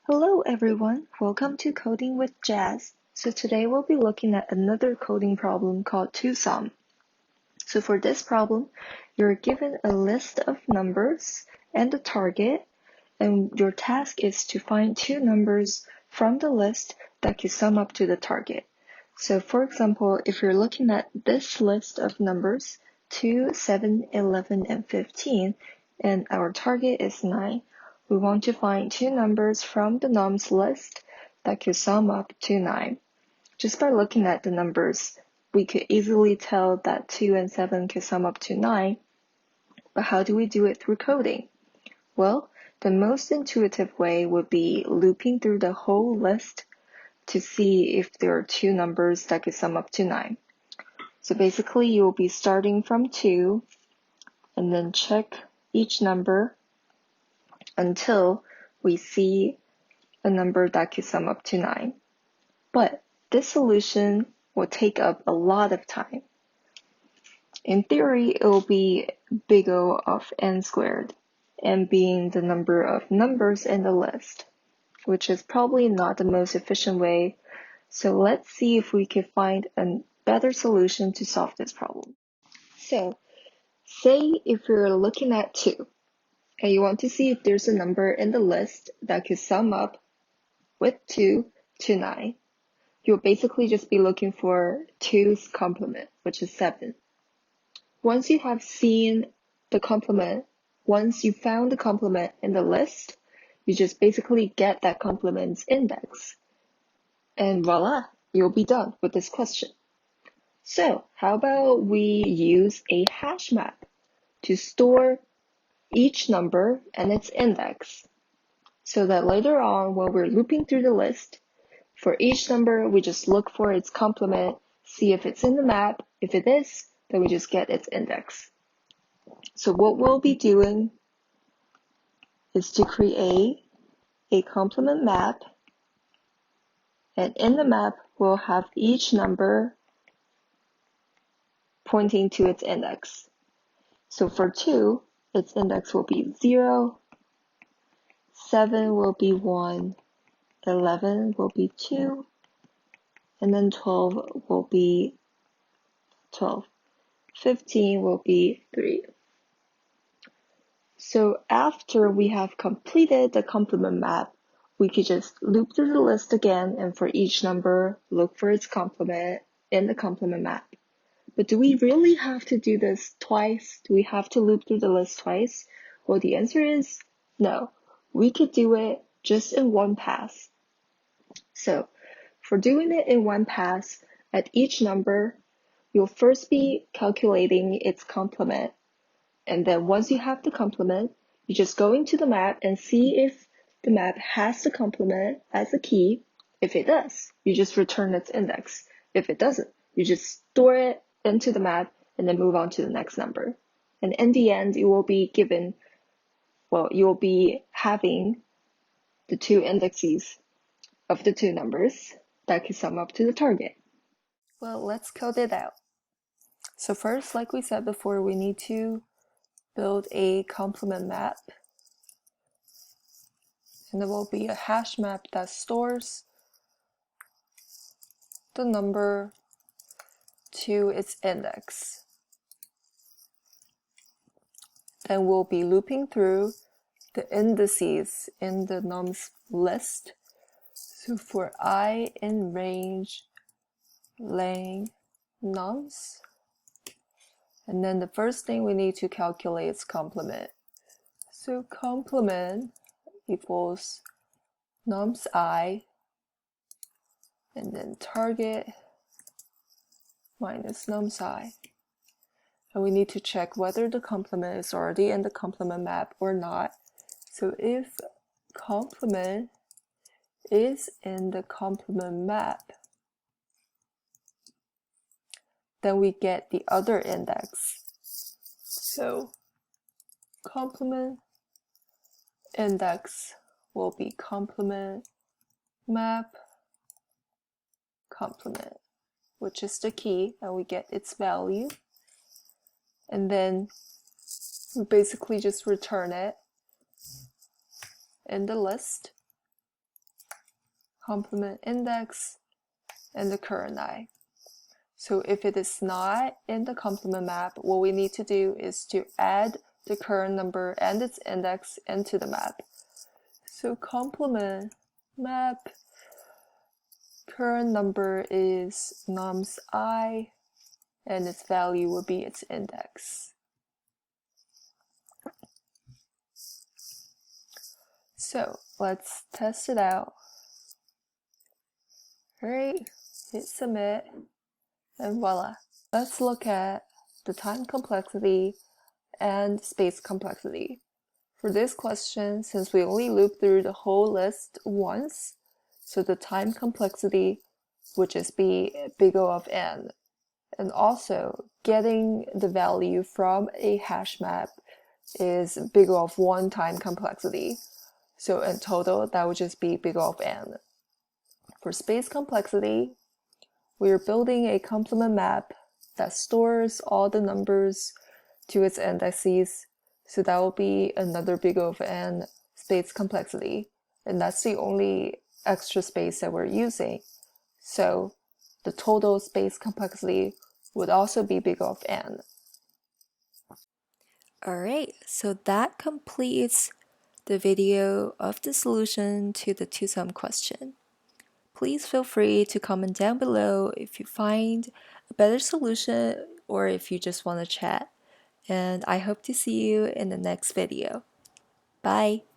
Hello everyone, welcome to Coding with Jazz. So today we'll be looking at another coding problem called toSum. So for this problem, you're given a list of numbers and a target, and your task is to find two numbers from the list that can sum up to the target. So for example, if you're looking at this list of numbers, 2, 7, 11, and 15, and our target is 9, we want to find two numbers from the nums list that could sum up to 9. Just by looking at the numbers, we could easily tell that 2 and 7 could sum up to 9, but how do we do it through coding? Well, the most intuitive way would be looping through the whole list to see if there are two numbers that could sum up to 9. So basically, you'll be starting from 2 and then check each number until we see a number that could sum up to 9. But this solution will take up a lot of time. In theory, it will be big O of n squared, n being the number of numbers in the list, which is probably not the most efficient way. So let's see if we can find a better solution to solve this problem. So say if you're looking at 2, and you want to see if there's a number in the list that could sum up with 2 to 9. You'll basically just be looking for 2's complement, which is 7. Once you have seen the complement, once you found the complement in the list, you just basically get that complement's index. And voila, you'll be done with this question. So how about we use a hash map to store each number and its index, so that later on when we're looping through the list, for each number we just look for its complement, see if it's in the map. If it is, then we just get its index. So what we'll be doing is to create a complement map, and in the map we'll have each number pointing to its index. So for 2, its index will be 0, 7 will be 1, 11 will be 2, and then 12 will be 12. 15 will be 3. So after we have completed the complement map, we could just loop through the list again, and for each number, look for its complement in the complement map. But do we really have to do this twice? Do we have to loop through the list twice? Well, the answer is no. We could do it just in one pass. So for doing it in one pass, at each number, you'll first be calculating its complement. And then once you have the complement, you just go into the map and see if the map has the complement as a key. If it does, you just return its index. If it doesn't, you just store it into the map and then move on to the next number. And in the end, you will be having the two indexes of the two numbers that can sum up to the target. Well, let's code it out. So first, like we said before, we need to build a complement map. And there will be a hash map that stores the number to its index. Then we'll be looping through the indices in the nums list. So for I in range lang nums, and then the first thing we need to calculate is complement. So complement equals nums I, and then target minus nums I. And we need to check whether the complement is already in the complement map or not. So if complement is in the complement map, then we get the other index. So complement index will be complement map complement, which is the key, and we get its value. And then we basically just return it in the list. complement index, and the current I. So if it is not in the complement map, what we need to do is to add the current number and its index into the map. So complement map, current number is nums I, and its value will be its index. So let's test it out. Alright, hit submit, and voila. Let's look at the time complexity and space complexity. For this question, since we only loop through the whole list once, so the time complexity would just be big O of n. And also, getting the value from a hash map is big O of 1 time complexity. So in total, that would just be big O of n. For space complexity, we're building a complement map that stores all the numbers to its indices. So that will be another big O of n space complexity. And that's the only extra space that we're using. So the total space complexity would also be big O of n. Alright, so that completes the video of the solution to the two-sum question. Please feel free to comment down below if you find a better solution or if you just want to chat. And I hope to see you in the next video. Bye!